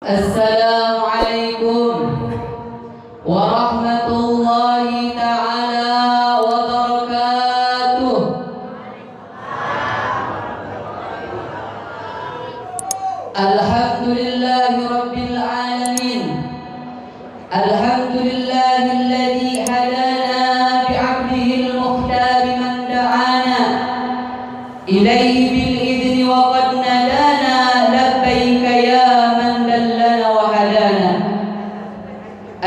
Assalamualaikum warahmatullahi ta'ala wabarakatuh. Alhamdulillahi rabbil alamin. Alhamdulillahilladzi hadana bi'abdihi al-mukhtar man da'ana ilaihi bil idni wa qad nadana labbaika ya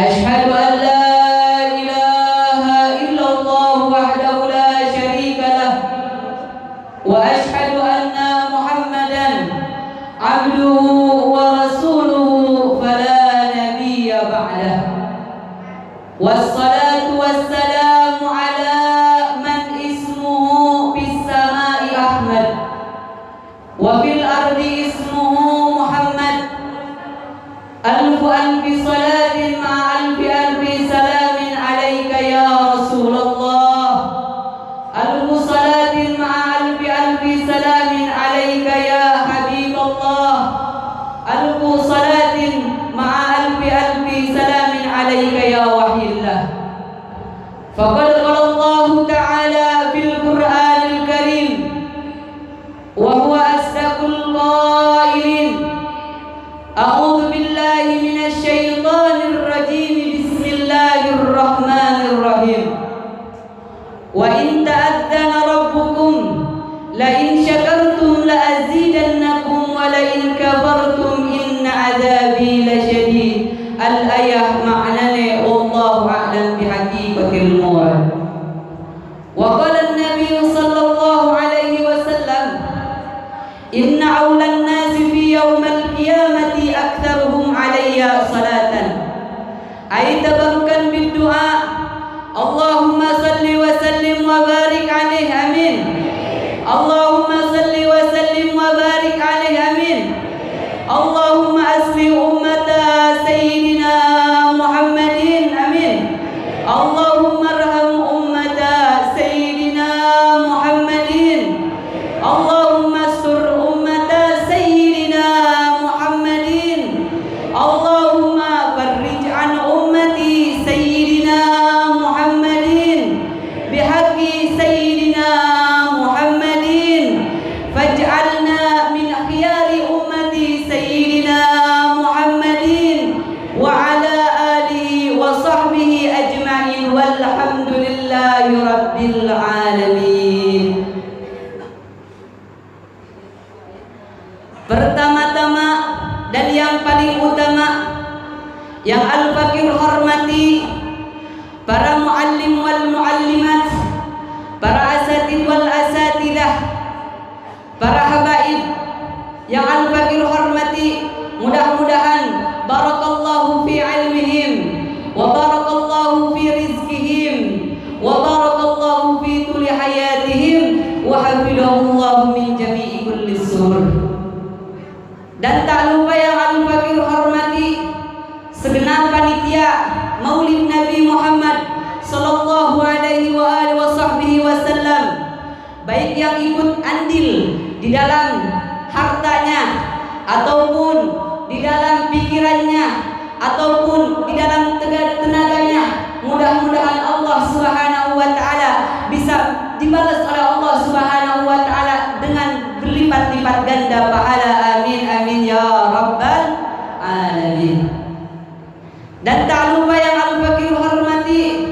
أشهد أن لا إله إلا الله وحده لا شريك له وأشهد أن محمدا عبده ورسوله فلا نبي بعده والصلاة والسلام على من اسمه في السماء أحمد وفي الأرض اسمه محمد ألف ألف صلاة مع ألف ألف سلام عليك يا رسول الله ألف صلاة مع ألف ألف سلام عليك يا حبيب الله ألف صلاة مع ألف ألف سلام عليك يا وحي الله فقد قال الله تعالى في القرآن الكريم وهو أصدق القائلين أعوذ بالله من الشيطان الرجيم بسم الله الرحمن الرحيم وإن تأذن ربكم لئن شكرتم لأزيدنكم ولئن كفرتم إن عذابي لشديد الآية معنى والله أعلم بحقيقة المراد. وقال النبي صلى الله عليه وسلم إن أولى الناس في يوم القيامة أكثرهم علي صلاة أي تبركا بالدعاء اللهم صل وسلم وبارك عليه آمين اللهم صل وسلم وبارك عليه آمين اللهم أصلح أمة سيدنا محمد آمين اللهم ارحم أمة سيدنا محمد اللهم استر أمة سيدنا محمد اللهم فرج عن أمتي سيدنا محمد بحق سيدنا محمد فاجعلنا من خيار أمتي سيدنا محمد وعلى آله وصحبه أجمعين والحمد لله رب العالمين. Pertama-tama dan yang paling utama yang Al-Fakir hormati para muallim wal muallimat, para asatid wal asatidah, para habaib yang Al-Fakir hormati, mudah-mudahan barakallahu fi ilmihim wa barakallahu fi rizqihim wa barakallahu fi tuli hayatihim wa hafidhahullahu min jami'i kulli sur. Dan tak lupa yang Al-Fakir hormati segenap panitia Maulid Nabi Muhammad sallallahu alaihi wa alihi wasallam, baik yang ikut andil di dalam hartanya ataupun di dalam pikirannya ataupun di dalam tenaganya, mudah-mudahan Allah Subhanahu wa taala bisa dibalas oleh Allah Subhanahu wa taala dengan berlipat-lipat ganda pahala. Amin amin ya rabbal alamin. Dan tak lupa yang Al-Fakir hormati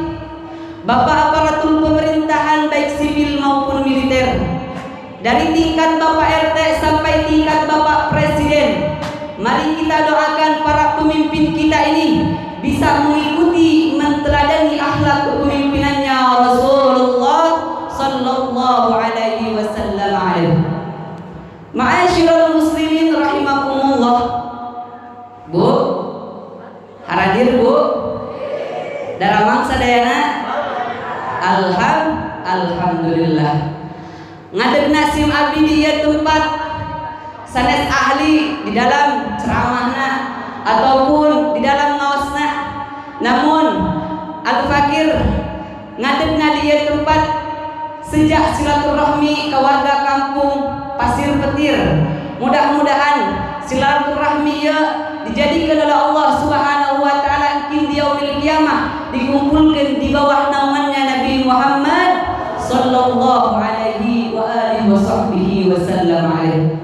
Bapak aparatur pemerintahan baik sipil maupun militer, dari tingkat Bapak RT sampai tingkat Bapak Presiden. Mari kita doakan para pemimpin kita ini bisa mengikuti menteladani akhlak kepemimpinannya Rasulullah sallallahu alaihi wasallam. Ma'asyiral muslimin rahimakumullah. Bu, haradir Bu, daramang sadayana. Alhamdulillah. Ngadeg nasim abdi di ieu tempat sanes ahli di dalam ceramahna ataupun di dalam ngaosna. Namun Al-Fakir ngadegna di ieu tempat sejak silaturahmi ke warga kampung Pasir Petir. Mudah-mudahan silaturahmi ieu dijadikan alihi wa sahbihi wa sallam alaihi.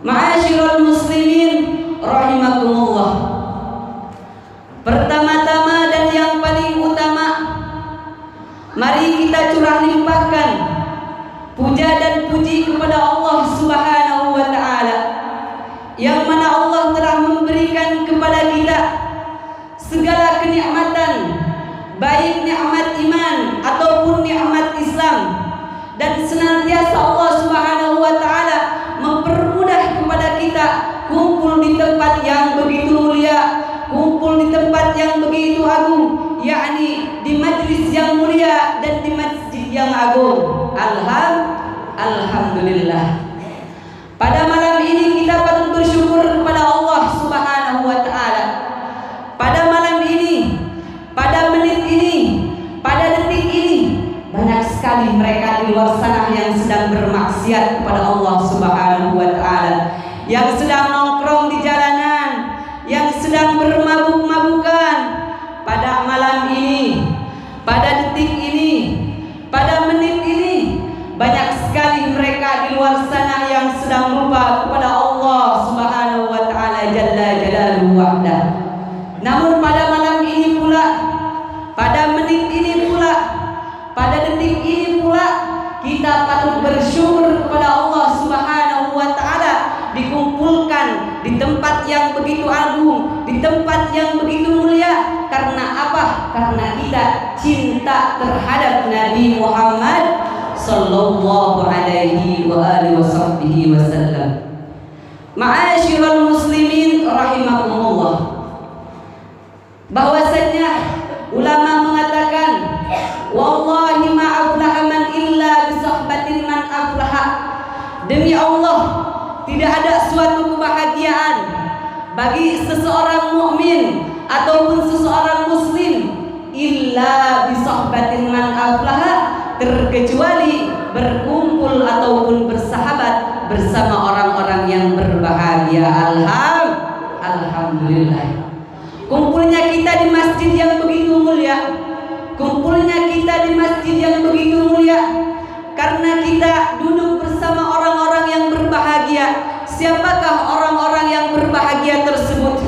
Ma'asyiral muslimin rahimakumullah. Pertama-tama dan yang paling utama, mari kita curah limpahkan puja dan puji kepada Allah Subhanahu wa taala, yang mana Allah telah memberikan kepada kita segala kenikmatan, baik nikmat iman ataupun nikmat Islam, dan senantiasa Allah Subhanahu wa taala mempermudah kepada kita kumpul di tempat yang begitu mulia, kumpul di tempat yang begitu agung, yakni di majlis yang mulia dan di masjid yang agung. Alhamdulillah. Pada malam ini kita patut bersyukur kepada Allah Subhanahu wa taala. Pada malam ini, pada menit ini, pada detik ini, banyak sekali mereka di luar sana yang sedang bermaksiat kepada Allah Subhanahu wa taala, yang sedang nongkrong di jalanan, yang sedang bermabuk-mabukan. Pada malam ini, pada detik ini, pada menit ini, banyak sekali mereka di luar sana yang sedang lupa kepada Allah Subhanahu wa taala jalla jalaluhu wahda. Namun pada malam ini pula, pada menit ini pula, pada detik ini pula, kita patut bersyukur kepada Allah Subhanahu wa taala dikumpulkan di tempat yang begitu agung, di tempat yang begitu mulia. Karena apa? Karena kita cinta terhadap Nabi Muhammad sallallahu alaihi wa alihi wasallam. Ma'asyiral muslimin rahimakumullah. Bahwasanya ulama mengatakan, wallahi ma aflaha man illa bi sohbatin man aflaha. Demi Allah, tidak ada suatu kebahagiaan bagi seseorang mukmin ataupun seseorang muslim illa bi sohbatin man aflaha, terkecuali berkumpul ataupun bersahabat bersama orang-orang yang berbahagia. Alhamdulillah. Kumpulnya kita di masjid yang begitu mulia, kumpulnya kita di masjid yang begitu mulia karena kita duduk bersama orang-orang yang berbahagia. Siapakah orang-orang yang berbahagia tersebut?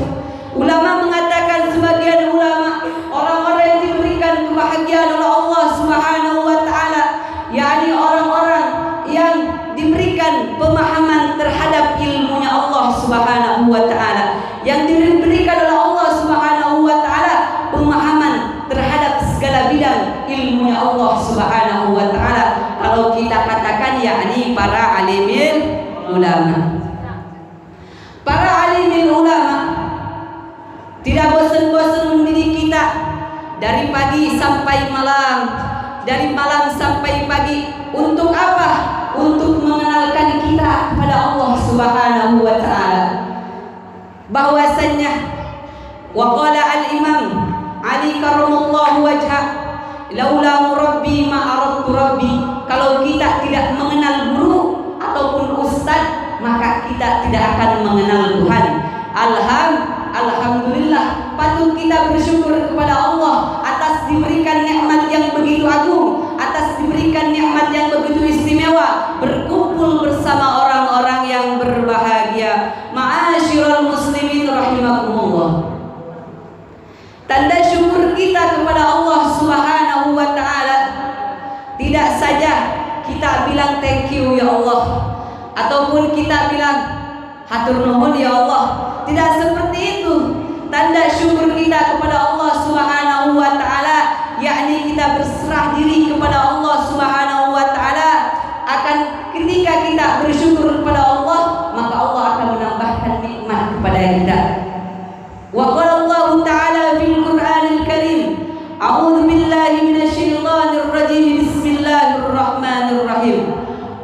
Ulama mengatakan, sebagian ulama, orang-orang yang diberikan kebahagiaan oleh Allah Subhanahu wa taala, yakni orang-orang yang diberikan pemahaman terhadap ilmunya Allah Subhanahu wa taala, yang diberikan oleh Allah Subhanahu wa taala pemahaman terhadap segala bidang ilmunya Allah Subhanahu wa taala. Kalau kita katakan yakni para alimil ulama. Para alimil ulama tidak bosan-bosan mendidik kita dari pagi sampai malam, dari malam sampai pagi. Untuk apa? Untuk mengenalkan kita kepada Allah Subhanahu wa taala. Bahwasanya waqala al-imam Ali karramallahu wajha, laula murabbi ma aradtu rabbi. Kalau kita tidak mengenal guru ataupun ustaz, maka kita tidak akan mengenal Tuhan. Alhamdulillah, patut kita bersyukur kepada Allah atas diberikan nikmat yang begitu agung, atas diberikan nikmat yang begitu istimewa, berkumpul bersama orang-orang yang berbahagia. Ma'asyiral muslimin rahimakumullah. Tanda syukur kita kepada Allah Subhanahu wa taala tidak saja kita bilang thank you ya Allah, ataupun kita bilang hatur nuhun ya Allah. Tidak seperti itu. Tanda syukur kita kepada Allah Subhanahu wa taala, yakni kita berserah diri kepada Allah Subhanahu wa taala. Akan ketika kita bersyukur kepada Allah, maka Allah akan menambahkan nikmat kepada kita. Wa qala Allah taala fil Qur'anil Karim, a'udzu billahi minasyaitonir rajim, bismillahirrahmanirrahim.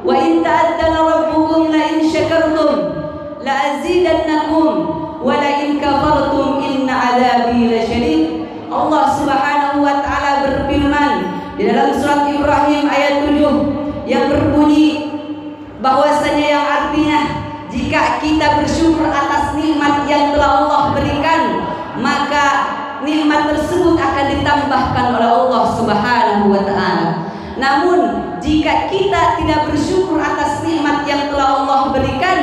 Wa in ta'addana rabbukum la in syakartum la azidannakum wa la in kafartum inna 'adzabi lasyadid. Allah Subhanahu wa taala berfirman di dalam surat Ibrahim ayat 7 yang berbunyi bahwasanya, yang artinya jika kita bersyukur atas nikmat yang telah Allah berikan, maka nikmat tersebut akan ditambahkan oleh Allah Subhanahu wa taala. Namun jika kita tidak bersyukur atas nikmat yang telah Allah berikan,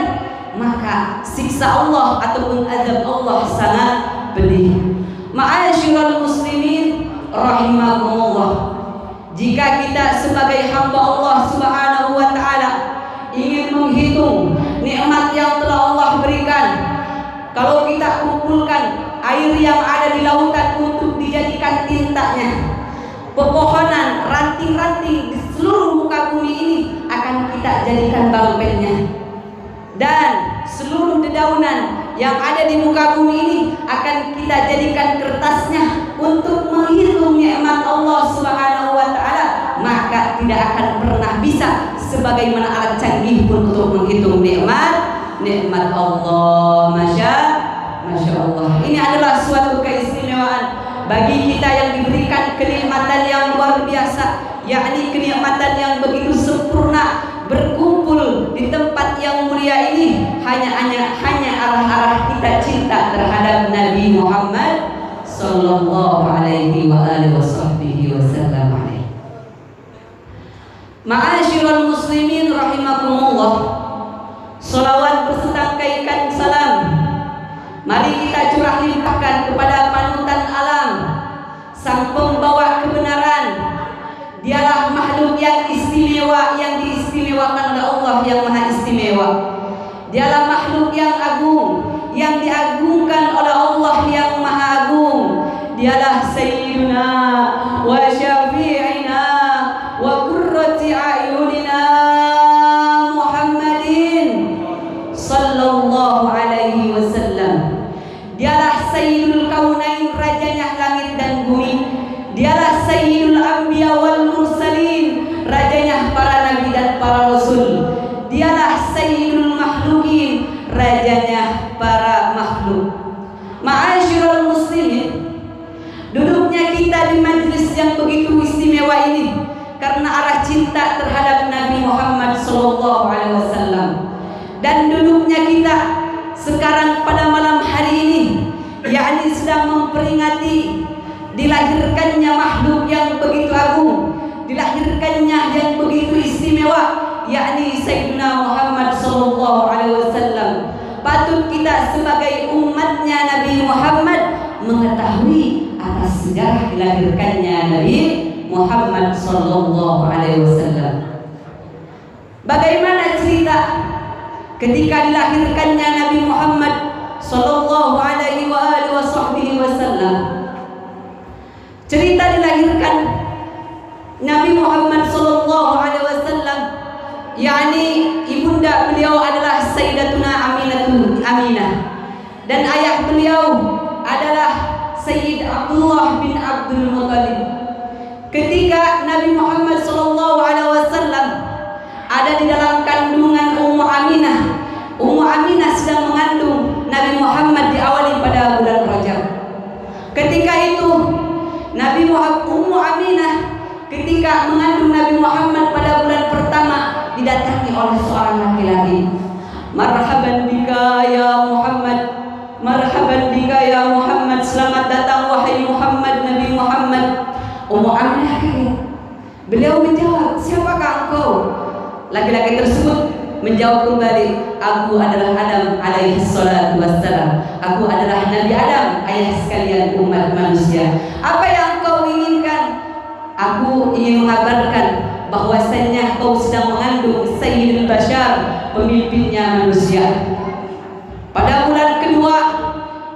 maka siksa Allah ataupun azab Allah sangat pedih. Ma'asyiral muslimin rahimakumullah, jika kita sebagai hamba Allah Subhanahu wa taala ingin menghitung nikmat yang telah Allah berikan, kalau kita kumpulkan air yang ada di lautan untuk dijadikan tintanya, pepohonan, ranting-ranting di seluruh muka bumi ini akan kita jadikan balpennya, dan seluruh dedaunan yang ada di muka bumi ini akan kita jadikan kertasnya untuk menghitung nikmat Allah Subhanahu wa taala, maka tidak akan pernah bisa sebagaimana alat canggih pun untuk menghitung nikmat Allah. Masya Allah. Ini adalah suatu keistimewaan bagi kita yang diberikan kenikmatan yang luar biasa, yakni kenikmatan yang begitu sempurna, berkumpul di tempat yang mulia ini hanya arah-arah kita cinta terhadap Nabi Muhammad sallallahu alaihi wa alihi wasallam. Ma'asyiral muslimin rahimakumullah, salawat bersangkaikan salam mari kita curah limpahkan kepada panutan alam, sang pembawa kebenaran. Dialah makhluk yang istimewa, yang diistimewakan oleh Allah yang maha istimewa. Dialah makhluk yang agung, yang diagungkan oleh Allah yang maha agung. Dialah sayyiduna wa syafi'ina wa qurrati a'yunina Muhammadin sallallahu alaihi wasallam. Dialah sayyidul kaunain, rajanya langit dan bumi. Dialah sayyidul anbiya wal mursalin, rajanya para nabi dan para rasul. Dialah sayyidul makhlukin, rajanya para makhluk. Ma'asyiral muslimin, duduknya kita di majlis yang begitu istimewa ini karena arah cinta terhadap Nabi Muhammad sallallahu alaihi wasallam. Dan duduknya kita sekarang pada malam hari ini, yakni sedang memperingati dilahirkannya makhluk yang begitu agung, dilahirkannya yang begitu istimewa, yakni Sayyidina Muhammad sallallahu alaihi wasallam. Patut kita sebagai umatnya Nabi Muhammad mengetahui atas sejarah dilahirkannya Nabi Muhammad sallallahu alaihi wasallam. Bagaimana cerita ketika dilahirkannya Nabi Muhammad sallallahu alaihi wasallam? Cerita dilahirkan Nabi Muhammad sallallahu alaihi wasallam, yakni ibunda beliau adalah Sayyidatuna Aminah, dan ayah beliau adalah Sayyid Abdullah bin Abdul Muttalib. Ketika Nabi Muhammad sallallahu alaihi wasallam ada di dalam kandungan Ummu Aminah, Ummu Aminah sedang mengandung Nabi Muhammad diawali pada bulan Rajab. Ketika itu Ummu Aminah ketika mengandung Nabi Muhammad pada bulan pertama didatangi oleh seorang laki-laki. Marhaban bika ya Muhammad, marhaban bika ya Muhammad, selamat datang wahai Muhammad, Nabi Muhammad. Ummu Aminah kaget. Beliau menjawab, siapakah engkau? Laki-laki tersebut menjawab kembali, aku adalah Adam alaihi salatu wassalam. Aku adalah Nabi Adam, ayah sekalian umat manusia. Apa yang kau inginkan? Aku ingin mengabarkan bahwasanya kau sedang mengandung Sayyidul Bashar, pemimpinnya manusia. Pada bulan kedua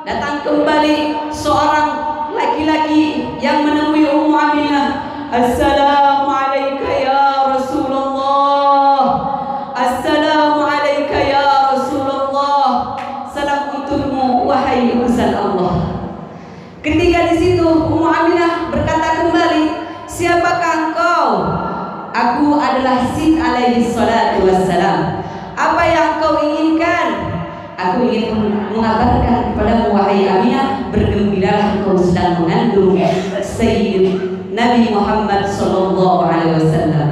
datang kembali seorang laki-laki yang menemui Ummu Aminah. Assalamu alayka ya Rasulullah, assalamu alayka ya Rasulullah, salam untukmu wahai utusan Allah. Ketika di situ Ummu Aminah berkata kembali, siapakah engkau? Aku adalah Sid alaihi salatu wassalam. Apa yang kau inginkan? Aku ingin mengabarkan kepadamu wahai Aminah, bergembiralah engkau sedang mengandung Sayyid Nabi Muhammad sallallahu alaihi wasallam.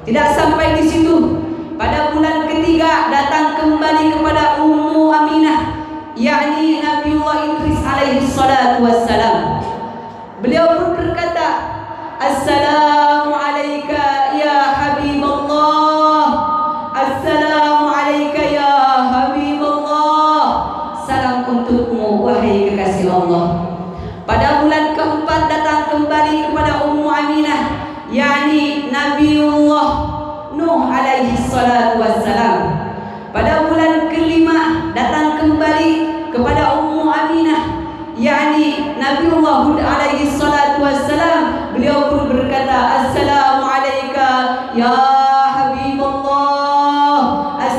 Tidak sampai di situ, pada bulan ketiga datang kembali kepada Ummu Aminah, yakni Nabiullah Idris alaihi salatu wassalam. Beliau pun berkata, assalamu alayka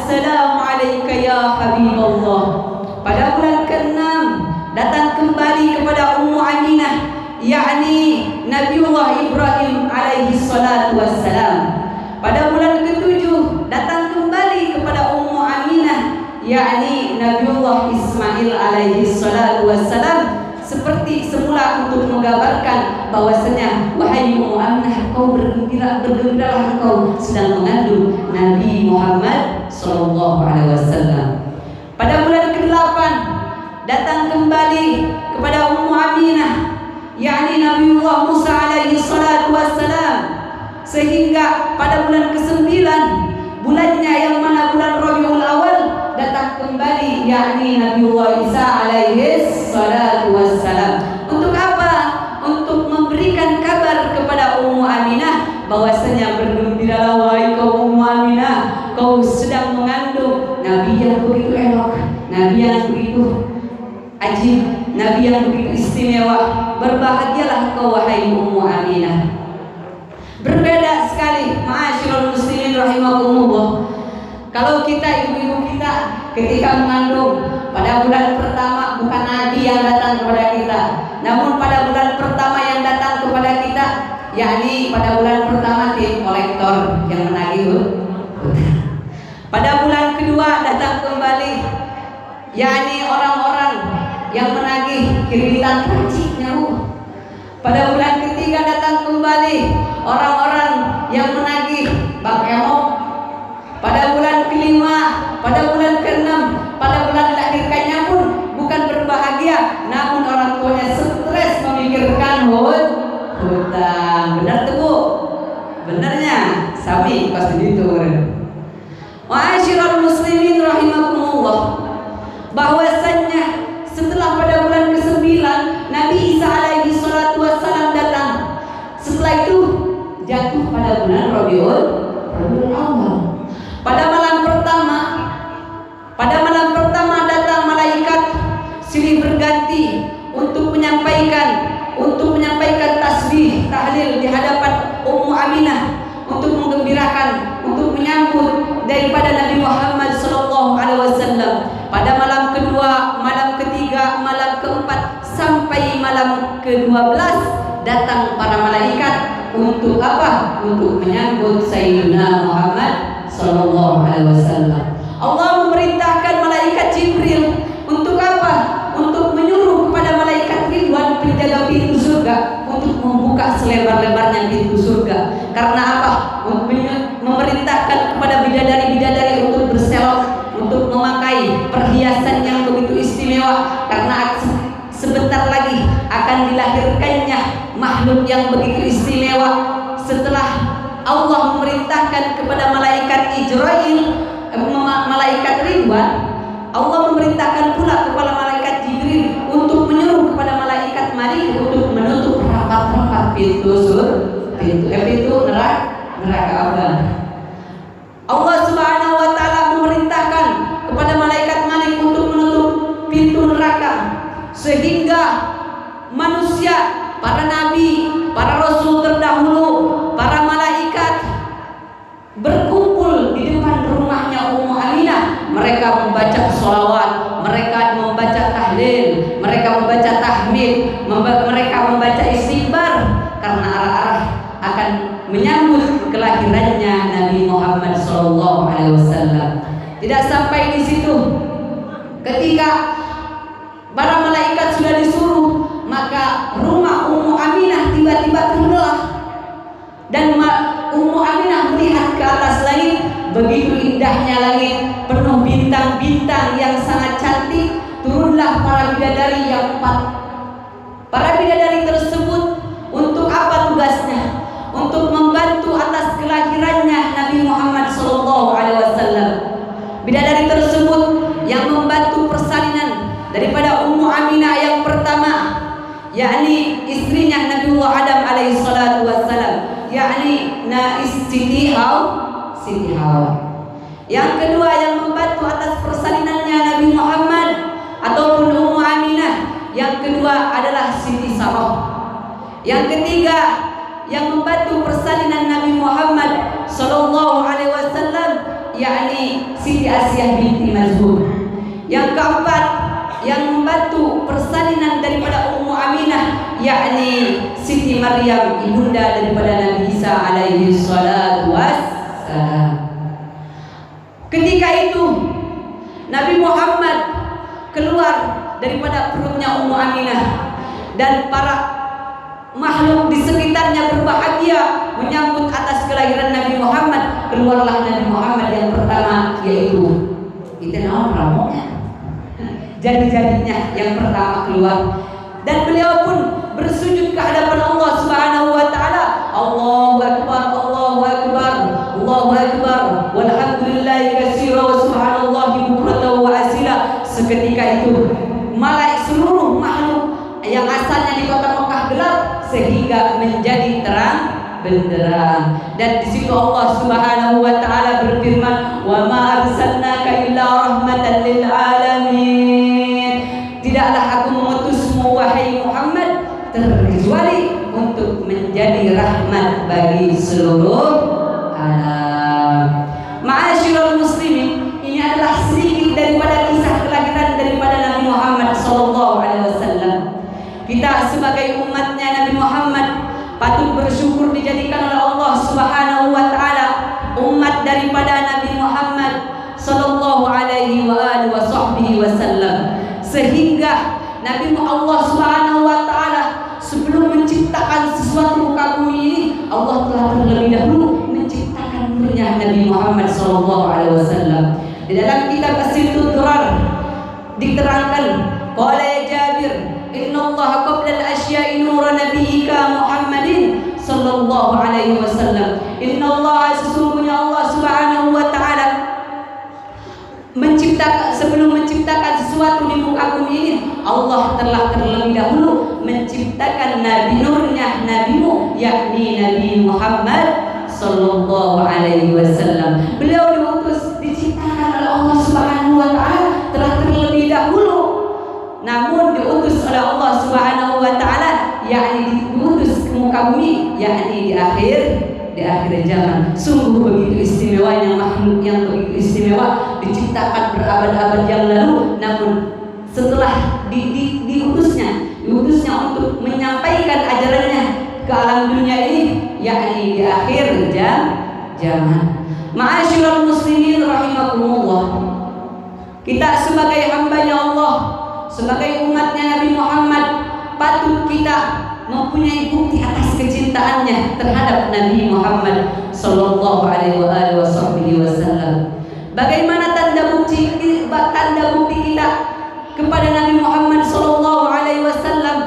assalamu alayka ya Habiballah. Pada bulan ke-6 datang kembali kepada Ummu Aminah, yakni Nabiullah Ibrahim alaihi salatu wassalam. Pada bulan ke-7 datang kembali kepada Ummu Aminah, yakni Nabiullah Ismail alaihi salatu wassalam, seperti semula untuk menggambarkan bahwasanya wahai Ummu Aminah, kau bergembiralah engkau sedang mengandung Nabi Muhammad sallallahu alaihi wasallam. Pada bulan ke-8 datang kembali kepada Ummu Aminah, yakni Nabiullah Musa alaihi salatu wassalam, sehingga pada bulan ke-9, bulannya yang mana bulan Rabiul Awal, datang kembali yakni Nabiullah Isa alaihi salatu wassalam. Untuk apa? Untuk memberikan kabar kepada Ummu Aminah bahwasanya bergembiralah wahai kaum Ummu Aminah, kau sedang mengandung Nabi yang begitu elok, Nabi yang begitu ajib, Nabi yang begitu istimewa. Berbahagialah kau wahai Ummu Aminah. Berbeda sekali ma'asyiral muslimin rahimakumullah. Kalau kita, ibu-ibu kita ketika mengandung, pada bulan pertama bukan Nabi yang datang kepada kita, namun pada bulan pertama yang datang kepada kita, yakni pada bulan pertama tim kolektor yang menagih. Pada bulan kedua datang kembali, yakni orang-orang yang menagih kreditan pajiknya. Pada bulan ketiga datang kembali orang-orang yang menagih bank emok. Pada bulan kelima, pada bulan ke-6, pada bulan dilahirkannya pun bukan berbahagia, namun orang tuanya stres memikirkan hutang. Benar tuh Bu? Benernya sami pasti gitu. Ma'asyiral muslimin rahimakumullah, bahwasannya setelah pada bulan ke-9 Nabi Isa alaihi salatu wassalam datang. Setelah itu jatuh pada bulan Rabiul Awal. Pada malam pertama datang malaikat silih berganti untuk menyampaikan tasbih tahlil di hadapan Ummu Aminah, untuk menggembirakan, untuk menyambut daripada Nabi Muhammad sallallahu alaihi wasallam. Pada malam kedua, malam ketiga, malam keempat sampai malam ke-12 datang para malaikat untuk apa? Untuk menyambut Sayyidina Muhammad sallallahu alaihi wasallam. Allah memerintahkan malaikat Jibril untuk apa? Untuk menyuruh kepada malaikat Ridwan, penjaga pintu surga, untuk membuka selebar-lebarnya pintu surga. Karena apa? Memerintahkan kepada bidadari-bidadari untuk berselok, untuk memakai perhiasan yang begitu istimewa, karena sebentar lagi akan dilahirkannya makhluk yang begitu istimewa. Setelah Allah memerintahkan kepada malaikat Israil, malaikat Ridwan, Allah memerintahkan pula kepada malaikat Jibril untuk menyuruh kepada malaikat Malik untuk menutup rapat-rapat pintu neraka aban. Allah Subhanahu wa taala memerintahkan kepada malaikat Malik untuk menutup pintu neraka, sehingga manusia, para nabi, para rasul terdahulu, para malaikat berkumpul di depan rumahnya Ummu Aminah. Mereka membaca sholawat, mereka membaca tahlil, mereka membaca tahmid, mereka membaca istighfar, karena arah-arah akan menyambut kelahirannya Nabi Muhammad SAW. Tidak sampai di situ, ketika para malaikat sudah disuruh, maka rumah Ummu Aminah tiba-tiba terbelah, dan Ummu Aminah melihat ke atas langit. Begitu indahnya langit, penuh bintang-bintang yang sangat cantik. Turunlah para bidadari yang 4. Para bidadari tersebut untuk apa tugasnya? Untuk membantu atas kelahirannya Nabi Muhammad SAW. Bidadari tersebut yang membantu persalinan daripada Ummu Aminah yang pertama, yakni istrinya Nabiullah Adam alaihi salatu wassalam, yakni Siti Hawa. Yang kedua yang membantu atas persalinannya Nabi Muhammad ataupun Ummu Aminah, yang kedua adalah Siti Sarah. Yang ketiga yang membantu persalinan Nabi Muhammad sallallahu alaihi wasallam, yakni Siti Asiyah binti Mazhum. Yang keempat, yang membantu persalinan daripada Ummu Aminah, yakni Siti Maryam, ibunda daripada Nabi Isa alaihi salatu wassalam. Ketika itu Nabi Muhammad keluar daripada perutnya Ummu Aminah, dan para makhluk di sekitarnya berbahagia menyambut atas kelahiran Nabi Muhammad. Keluarlah Nabi Muhammad yang pertama, yaitu itu nama ramoknya, jadi-jadinya yang pertama keluar, dan beliau pun bersujud ke hadapan Allah Subhanahu wa taala. Allahu akbar, Allahu akbar, Allahu akbar, walhamdulillahi katsira wa subhanallahi bukratan wa asila. Seketika itu seluruh makhluk yang asalnya di kota Mekah gelap sehingga menjadi terang benderang. Dan di situ Allah Subhanahu wa taala berfirman, "Wa ma arsalnaka illa rahmatan lil alamin." Tidaklah aku mengutusmu wahai Muhammad terkecuali untuk menjadi rahmat bagi seluruh alam. Ma'asyiral muslimin, ini adalah sedikit daripada kisah kelahiran daripada Nabi Muhammad sallallahu alaihi wasallam. Kita sebagai umatnya Nabi Muhammad patut bersyukur dijadikan oleh Allah Subhanahu wa taala umat daripada Nabi Muhammad sallallahu alaihi wasallam, sehingga Nabi Allah Subhanahu wa taala sebelum menciptakan sesuatu muka bumi ini, Allah telah terlebih dahulu menciptakan nurnya Nabi Muhammad sallallahu alaihi wasallam. Di dalam kitab As-Sittud Durar diterangkan, qala ya Jabir, innallaha qabla al-asya'i nura nabiyyika Muhammadin sallallahu alaihi wasallam. Innallaha, sesungguhnya Allah Subhanahu wa taala sebelum menciptakan sesuatu di muka bumi ini, Allah telah terlebih dahulu menciptakan nabi nurnya nabimu, yakni Nabi Muhammad sallallahu alaihi wasallam. Beliau diutus, diciptakan oleh Allah Subhanahu wa taala telah terlebih dahulu, namun diutus oleh Allah Subhanahu wa taala, yakni diutus ke muka bumi, yakni di akhir zaman. Sungguh begitu istimewanya makhluk yang begitu istimewa, diciptakan berabad-abad yang lalu, namun setelah diutusnya untuk menyampaikan ajarannya ke alam dunia ini, yakni di akhir zaman. Ma'asyiral muslimin rahimakumullah, kita sebagai hambanya Allah, sebagai umatnya Nabi Muhammad, patut kita mempunyai bukti atas kecintaannya terhadap Nabi Muhammad sallallahu alaihi wasallam. Bagaimana tanda bukti kita kepada Nabi Muhammad sallallahu alaihi wasallam?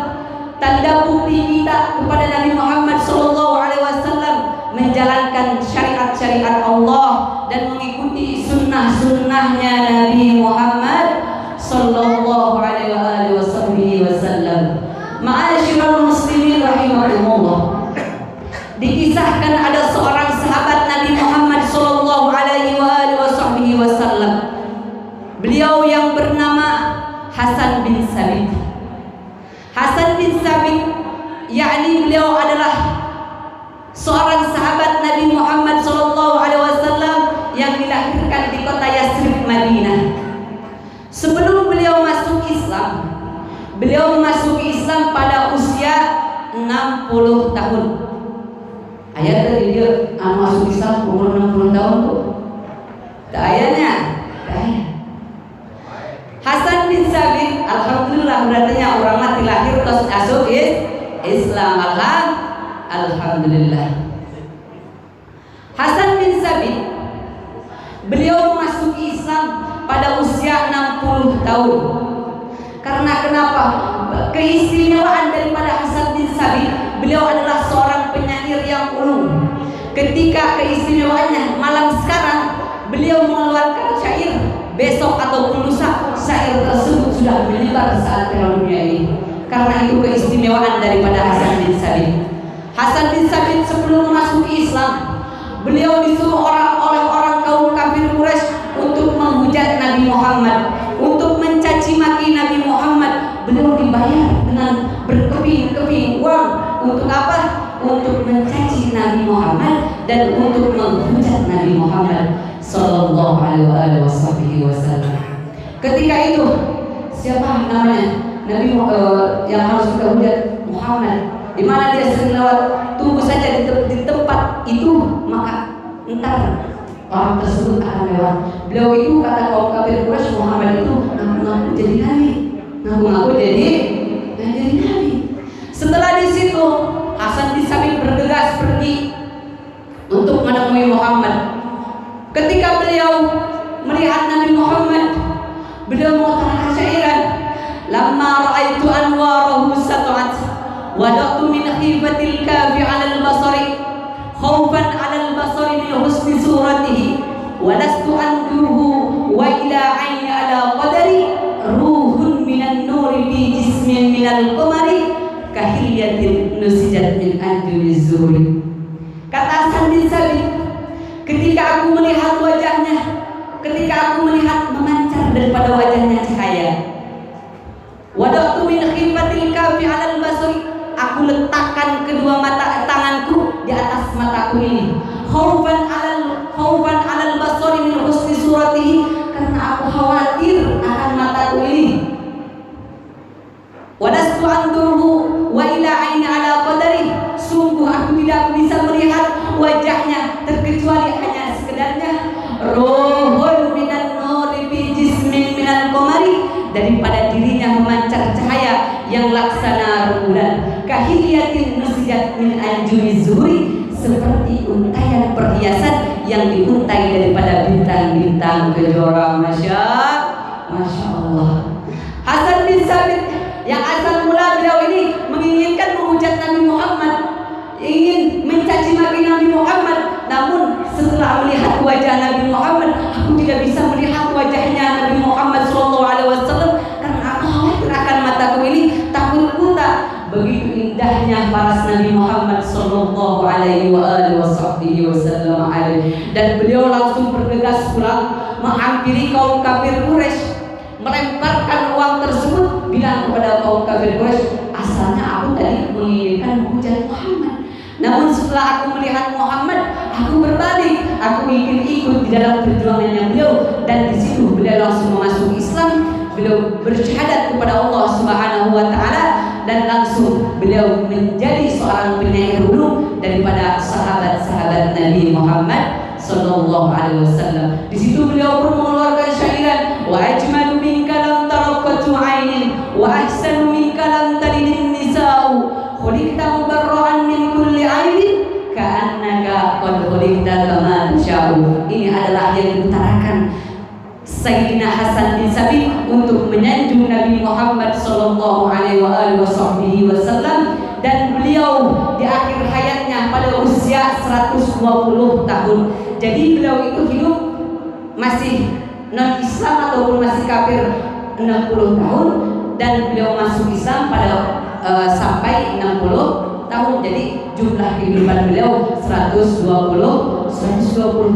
Tanda bukti kita kepada Nabi Muhammad sallallahu alaihi wasallam menjalankan syariat-syariat Allah dan mengikuti sunnah-sunnahnya Nabi Muhammad sallallahu alaihi wasallam. Ma'asyiral muslimin rahimakumullah, dikisahkan ada seorang sahabat Nabi Muhammad sallallahu alaihi wasallam. Beliau yang bernama Hasan bin Sabit. Hasan bin Sabit, yakni beliau adalah seorang sahabat Nabi Muhammad sallallahu alaihi wasallam yang dilahirkan di kota Yasrib, Madinah. Sebelum beliau masuk Islam, beliau memasuki Islam pada usia 60 tahun. Ayat tadi dia masuk Islam umur 60 tahun tuh. Ayatnya. Hasan bin Sabit, alhamdulillah, berarti orang mati lahir terus masuk Islam. Alhamdulillah. Hasan bin Sabit, beliau memasuki Islam pada usia 60 tahun. Karena kenapa? Keistimewaan daripada Hasan bin Sabit, beliau adalah seorang penyair yang ulung. Ketika keistimewaannya, malam sekarang beliau mengeluarkan syair, besok ataupun lusa syair tersebut sudah menyebar saat dunia ini. Karena itu keistimewaan daripada Hasan bin Sabit. Hasan bin Sabit sebelum masuk Islam, beliau disuruh oleh orang kaum kafir Quraisy untuk menghujat Nabi Muhammad, untuk mencaci maki Nabi Muhammad. Beliau dibayar dengan berkeping-keping uang. Untuk apa? Untuk mencaci Nabi Muhammad dan untuk menghujat Nabi Muhammad sallallahu Ketika itu siapa namanya? Nabi yang harus kita lihat, Muhammad. Di mana dia sering lewat, tunggu saja di tempat itu, maka entar orang tersebut akan lewat. Beliau itu kata kaum kafir Quraisy, Muhammad itu ngaku-ngaku jadi nabi, ngaku-ngaku jadi nabi. Setelah di situ Hasan bin Sabit bergegas pergi untuk menemui Muhammad. Ketika beliau melihat Nabi Muhammad, beliau mengatakan syairan, lamma ra'aitu anwarahu sata'at wada'tu min khifatil kafi 'ala al-basari khaufan 'ala al-basari min husni suratihi walastu anduhu wa ila 'aini 'ala qadari ruhun minan nuri bi jismin minal qamari kahiliyatin nusijat min anjumiz zuhri. Kata Hasan bin Sabit, ketika aku melihat wajahnya, ketika aku melihat memancar daripada wajahnya cahaya, wada'tu min khifatil kafi 'alal basri, aku letakkan kedua mata tanganku di atas mataku ini, khaufan 'alal basri min husni suratihi, karena aku khawatir akan mataku ini. Walastu anduruhu wa ila 'aini 'ala qadari, sungguh aku tidak bisa melihat wajahnya terkecuali hanya sekedarnya ruhun minan nuri bi jismin minal qamari, daripada dirinya memancar cahaya yang laksana rembulan, kahiliyatin nusijat min anjumiz zuhri, seperti untaian perhiasan yang diuntai daripada bintang-bintang kejora. Masya Allah. Hasan bin Sabit yang asal mula beliau ini menginginkan menghujat Nabi Muhammad, ingin mencaci maki Nabi Muhammad, namun setelah melihat wajah Nabi Muhammad, aku tidak bisa melihat wajahnya Nabi Muhammad SAW karena aku khawatir akan mataku ini takut buta. Begitu indahnya paras Nabi Muhammad SAW dan beliau langsung bergegas pulang menghampiri kaum kafir Quraisy, melemparkan uang tersebut, bilang kepada kaum kafir Quraisy, asalnya aku tadi menginginkan menghujat Muhammad, namun setelah aku melihat Muhammad, aku berbalik, aku ingin ikut di dalam perjuangannya beliau. Dan di situ beliau langsung memasuki Islam, beliau bersyahadat kepada Allah Subhanahu wa taala, dan langsung beliau menjadi seorang penyair ulum daripada sahabat-sahabat Nabi Muhammad sallallahu alaihi wasallam. Di situ beliau pun mengeluarkan syairan, wa ajmalu minka lam taraqatu 'ainin wa ahsanu minka lam talidin nisa'u khuliqta mubarra'an min kulli 'aibin ka'annaka qad khuliqta kama tasha'u. Ini adalah yang diutarakan Sayyidina Hasan bin Sabit untuk menyanjung Nabi Muhammad sallallahu alaihi wasallam, dan beliau di akhir hayatnya pada usia 120 tahun. Jadi beliau itu hidup masih non-Islam ataupun masih kafir 60 tahun, dan beliau masuk Islam pada sampai 60 tahun. Jadi jumlah kehidupan beliau 120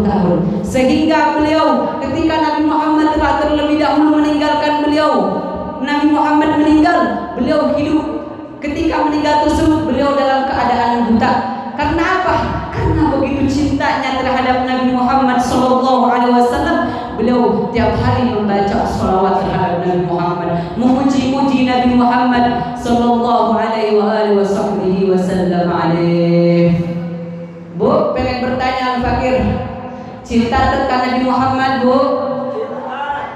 tahun. Sehingga beliau ketika Nabi Muhammad telah terlebih dahulu meninggalkan beliau, Nabi Muhammad meninggal, beliau hidup. Ketika meninggal tersebut beliau dalam keadaan buta. Karena apa? Karena begitu cintanya terhadap Nabi Muhammad SAW, beliau tiap hari membaca sholawat terhadap Nabi Muhammad, memuji-muji Nabi Muhammad SAW. Bu, pengen bertanya Al-Fakir, cinta tekan Nabi Muhammad, Bu?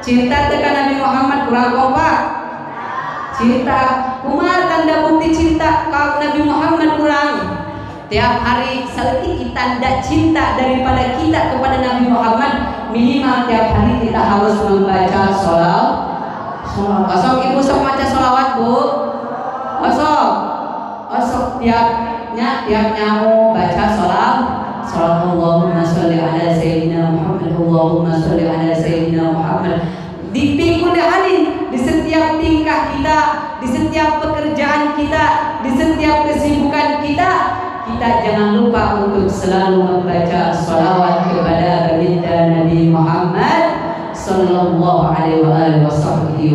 Cinta tekan Nabi Muhammad kurang kompak? Cinta, kumaha tanda bukti cinta kalau Nabi Muhammad kurang? Tiap hari sedikit tanda cinta daripada kita kepada Nabi Muhammad, minimal tiap hari kita harus membaca sholawat. Kosong ibu sok baca sholawat, Bu? Kosong tiap nyamu baca sholawat. Allahumma sholli ala sayyidina Muhammad, Allahumma sholli ala sayyidina Muhammad. Di kulli halin, di setiap tingkah kita, di setiap pekerjaan kita, di setiap kesibukan kita, kita jangan lupa untuk selalu membaca sholawat kepada baginda Nabi Muhammad sallallahu alaihi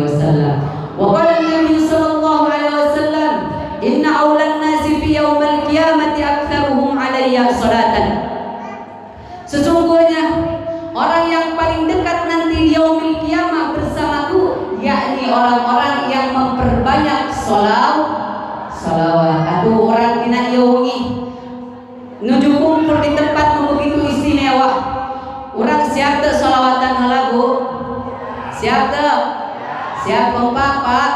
wasallam. Wa qala Nabi sallallahu alaihi wasallam, inna awlan nasi fi yaumal qiyamati aktsaruhum alayya salatan. Sesungguhnya orang yang paling dekat nanti di yaumil qiyamah bersamaku orang-orang yang memperbanyak salawat. Atuh orang dina ieu wengi nuju kumpul di tempat nu begitu istimewa. Urang siap teu salawatan halagu? Siap teu? Siap kompak Pak?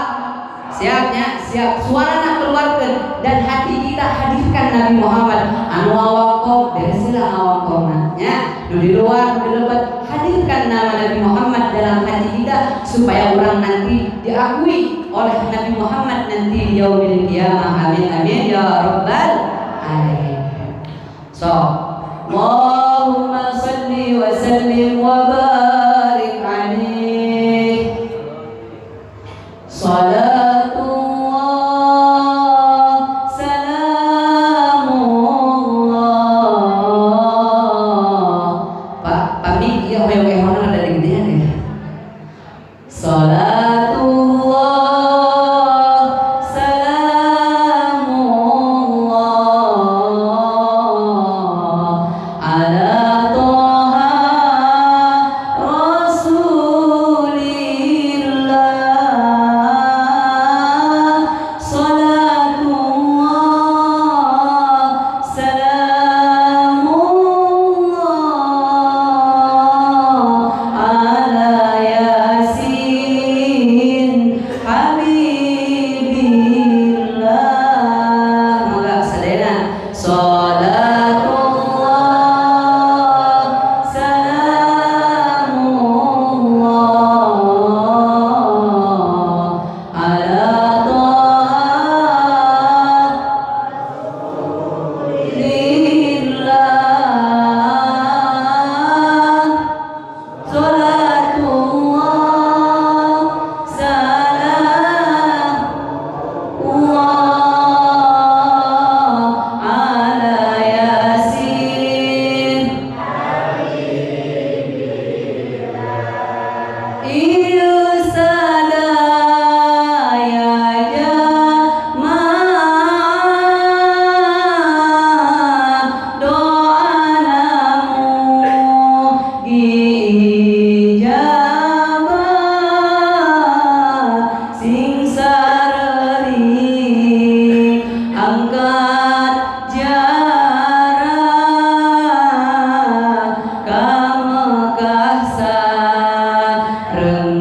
Siapnya? Siap. Suarana keluarkeun dan hati kita hadirkan Nabi Muhammad. Anu awakong beresila awakongna nya. Nu di luar, nu di lebat, hadirkan nama Nabi Muhammad dalam hati kita supaya orang nanti diakui oleh Nabi Muhammad nanti di yaumil qiyamah. Amin amin ya rabbal alamin. So, Allahumma salli wa sallim wa barik alaihi. Salatullah salamullah. Pak, pamit ya hoyong honor ada di gedean ya. Salatullah salamullah ala toha rasulillah. Salatullah salamullah ala yasin habibillah. Mangga sadayana salatullah salamullah ala toha rasulillah. Salatullah salamullah ala yasin. Ieu sadaya jamaah doa namu ijabah sing sareri angkat jarak ka Mekah sareng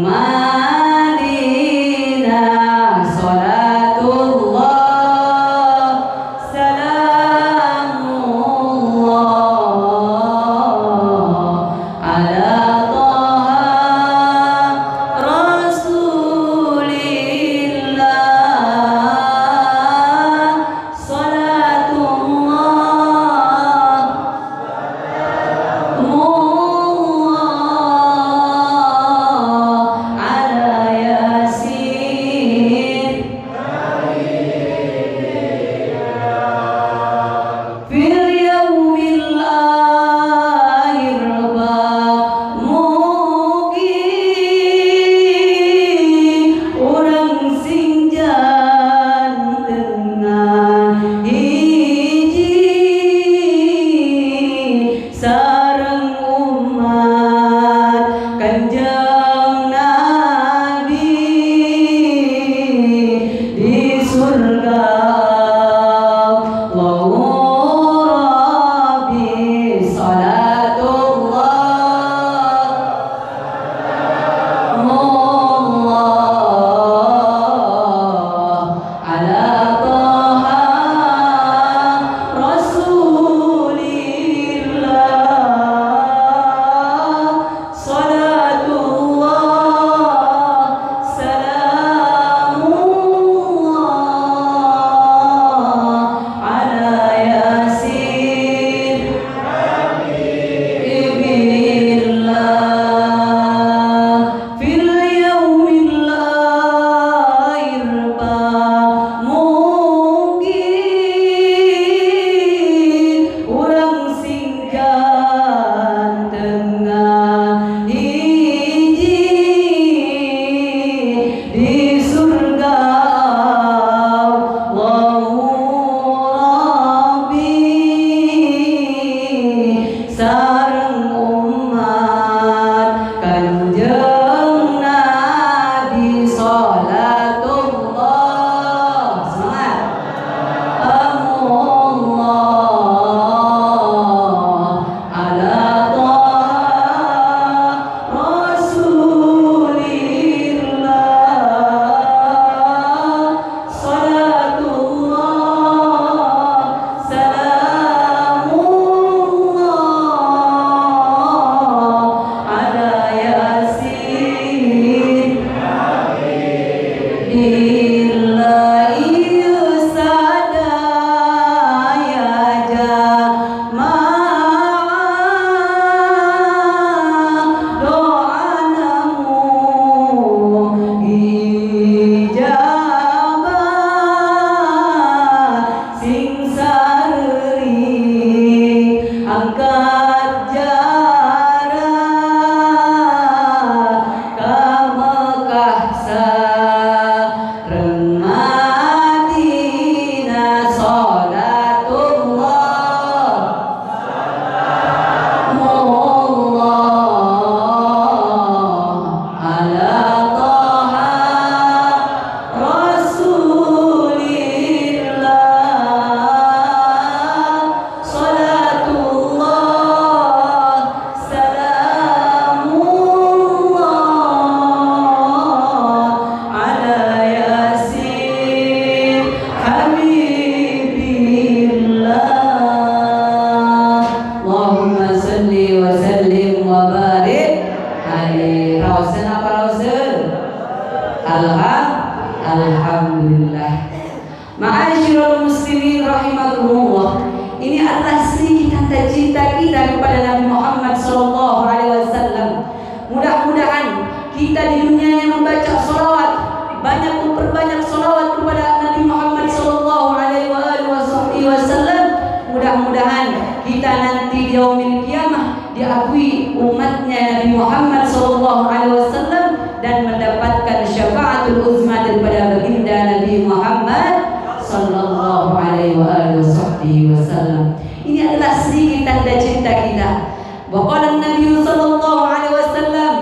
Rausen apa rausen? Alhamdulillah. Ma'asyiral muslimin rahimakumullah. Ini adalah sedikit tanda cinta kita kepada Nabi Muhammad sallallahu alaihi wasallam. Mudah-mudahan kita di dunia yang membaca salawat, banyak memperbanyak salawat kepada Nabi Muhammad sallallahu alaihi wasallam. Mudah-mudahan kita nanti di yaumil qiyamah diakui umatnya Nabi Muhammad sallallahu alaihi wasallam dan mendapatkan syafaatul uzma daripada baginda Nabi Muhammad sallallahu alaihi wasallam. Ini adalah sedikit tanda cinta kita. Wa qala Nabi sallallahu alaihi wasallam,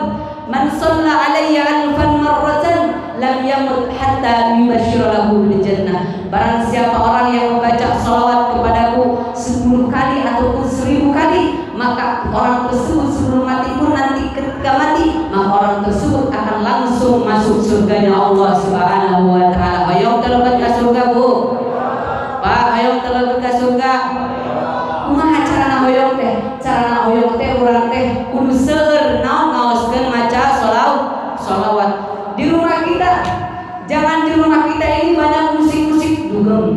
"Man shalla alayya alfan marratan lam yamut hatta yubashshira lahu bil jannah." Barang siapa orang yang membaca salawat kepadaku 10 kali ataupun 1000 kali, maka orang tersebut sebelum mati pun nanti ketika mati, maka orang tersebut akan langsung masuk surganya Allah Subhanahu wa taala. Ayo terlebat ke surga, Bu. Pak, ayo terlebat ke surga. Kumaha carana hoyong teh? Carana hoyong teh urang teh kudu seueur naon ngaoskeun maca sholawat. Di rumah kita, jangan di rumah kita ini banyak musik-musik dugem,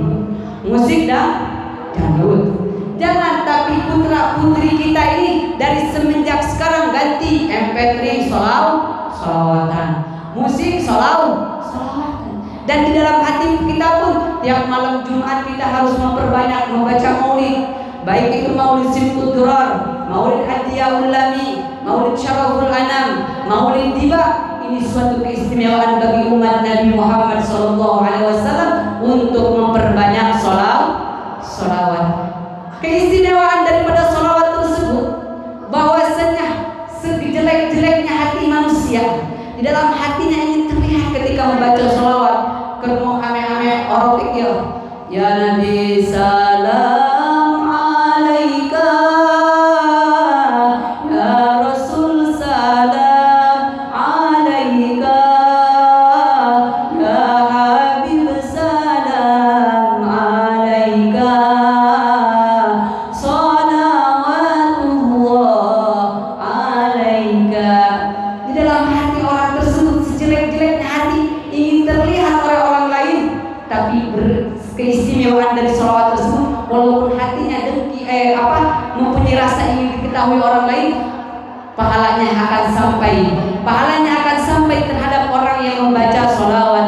musik dangdut. Jangan, tapi putra-putri kita ini dari semenjak sekarang ganti MP3 sholawatan, musik sholawatan. Dan di dalam hati kita pun tiap malam Jumat kita harus memperbanyak membaca maulid, baik itu maulid Simtud Durar, maulid Hadiyaul Lami, maulid Syaraful Anam, maulid Diba. Ini suatu keistimewaan bagi umat Nabi Muhammad SAW untuk memperbanyak sholawat. Keistimewaan daripada sholawat tersebut, bahwasanya sejelek-jeleknya hati manusia, di dalam hatinya ini terlihat ketika membaca sholawat. Kermo ame-ame orang pikir, ya Nabi salam alaika, ya Rasul salam alaika, ya Habib salam alaika, salawatullah alaika. Di dalam hati orang tersebut, sejelek-jeleknya hati ingin terlihat oleh orang lain, tapi keistimewaan dari sholawat tersebut, walaupun hatinya dengki mempunyai rasa ingin diketahui orang lain, pahalanya akan sampai terhadap orang yang membaca sholawat.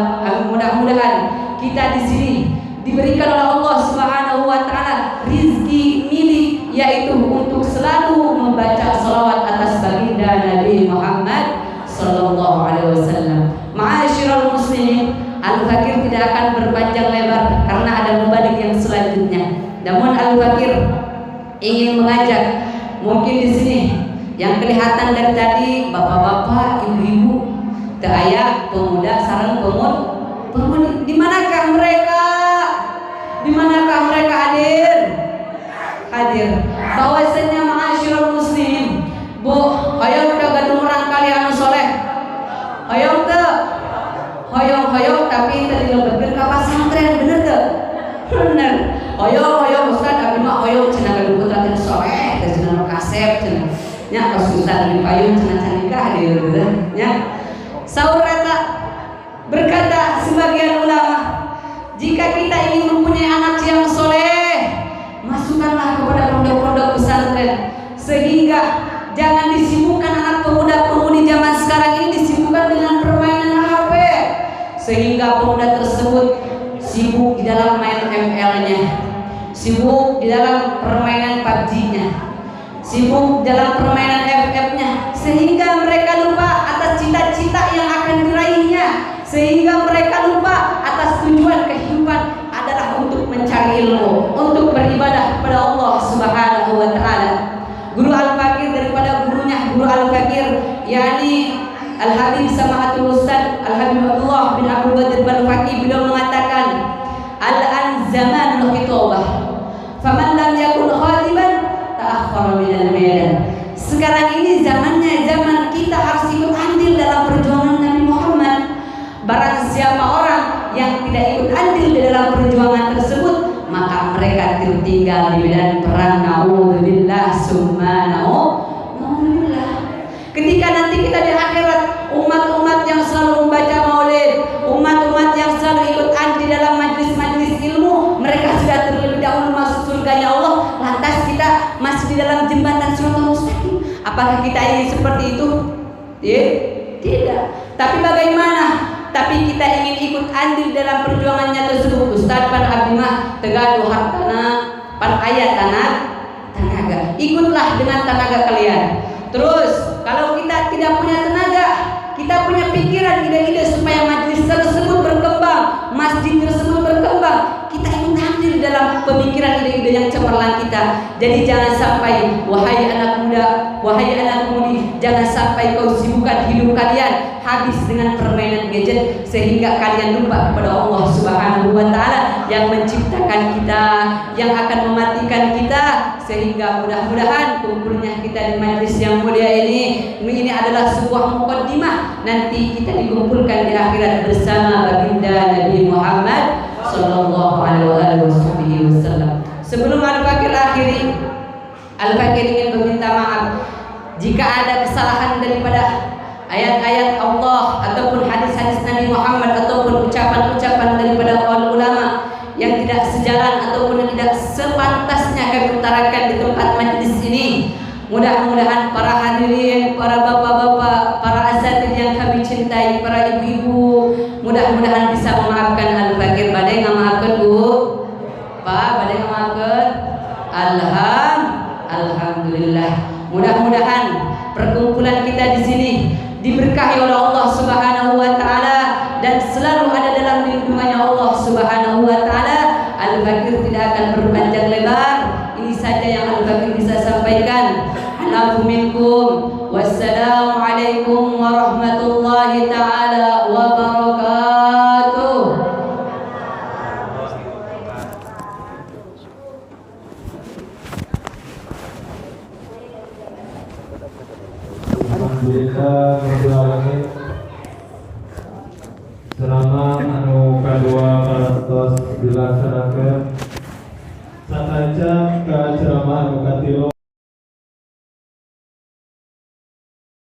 Mudah-mudahan kita di sini diberikan oleh Allah Subhanahu wa taala rizki milik, yaitu untuk selalu membaca sholawat atas baginda Nabi Muhammad sallallahu alaihi wasallam. Ma'asyiral muslimin, Al-Fakir tidak akan berpanjang lebar karena ada mubalik yang selanjutnya. Namun Al-Fakir ingin mengajak, mungkin di sini yang kelihatan dari tadi bapak-bapak, ibu-ibu, teaya, pemuda, sarang pemudi. Di manakah mereka? Di manakah mereka hadir? Bahwasanya ma'asyiral muslimin, Bu, ayo kita gadung orang kalian soleh. Ayo ke hoyong tapi tadi lebetin ke pesantren, bener tuh? Bener. Hoyong Ustaz, abi mah hoyong cenah gadung putra teh soleh, teh cenah kasep cenah. Nya pas Ustaz di payung cenah canikah dieu teh, nya. Saur eta berkata sebagian ulama, jika kita ingin mempunyai anak yang soleh, masukkanlah kepada pondok-pondok pesantren, sehingga jangan disibukkan anak pemuda-pemudi zaman sekarang ini disibukkan dengan permainan HP, sehingga pemuda tersebut sibuk di dalam main ML-nya, sibuk di dalam permainan PUBG-nya, sibuk dalam permainan FF-nya, sehingga mereka lupa atas cita-cita yang akan diraihnya, sehingga mereka lupa atas tujuan kehidupan adalah untuk mencari ilmu, untuk beribadah kepada Allah Subhanahu wa taala. Guru Al-Fakir daripada gurunya, Guru Al-Fakir yakni Al-Habib Samahatul Ustaz Al-Habib Abdullah bin Abdul Qadir Al-Fakir, beliau mengatakan, al-an zamanul khitobah, faman lam yakun khatiban ta'akhkhara minal medan. Sekarang ini zamannya zaman kita harus ikut andil dalam perjuangan Nabi Muhammad. Barang siapa orang yang tidak ikut andil di dalam perjuangan tersebut, maka mereka tertinggal di medan perang. Naudzubillah summa naudzubillah. Ketika nanti kita di akhirat Apakah kita ingin seperti itu? Tidak. Tapi bagaimana? Tapi kita ingin ikut andil dalam perjuangannya tersebut. Ustaz pan abdi mah tegaduh hartana pan aya tenaga. Ikutlah dengan tenaga kalian. Terus kalau kita tidak punya tenaga, kita punya pikiran, ide-ide supaya majelis tersebut berkembang, masjid tersebut berkembang, kita ingin hadir dalam pemikiran ide-ide yang cemerlang kita. Jadi jangan sampai, wahai anak muda, wahai anak mudi, jangan sampai kau sibukkan hidup kalian habis dengan permainan gadget sehingga kalian lupa kepada Allah Subhanahu wa taala yang menciptakan kita, yang akan mematikan kita, sehingga mudah-mudahan kumpulnya kita di majelis yang mulia ini adalah sebuah mukaddimah, nanti kita dikumpulkan di akhirat bersama baginda Nabi Muhammad sallallahu alaihi wasallam. Sebelum Al-Fakir akhiri, Al-Fakir ingin meminta maaf jika ada kesalahan daripada ayat-ayat Allah ataupun hadis-hadis Nabi Muhammad ataupun ucapan-ucapan daripada ulama yang tidak sejalan ataupun tidak sepantasnya kami utarakan di tempat majlis ini. Mudah-mudahan para hadirin, para bapak-bapak, para asatidz yang kami cintai, para ibu-ibu, mudah-mudahan bisa memaafkan Al-Fakir. Badai ngamaafkeun Bu? Pak, badai ngamaafkeun? Alhamdulillah. Mudah-mudahan perkumpulan kita di sini diberkahi oleh Allah Subhanahu wa taala dan selalu ada dalam lindungannya Allah Subhanahu wa taala. Al-Fakir tidak akan berpanjang lebar. Ini saja yang Al-Fakir bisa sampaikan. Anafu minkum. Wassalamualaikum warahmatullahi taala wabarakatuh. Alhamdulillah rabbil alamin. Ceramah anu kadua parantos dilaksanakeun sataja ka ceramah anu katilu.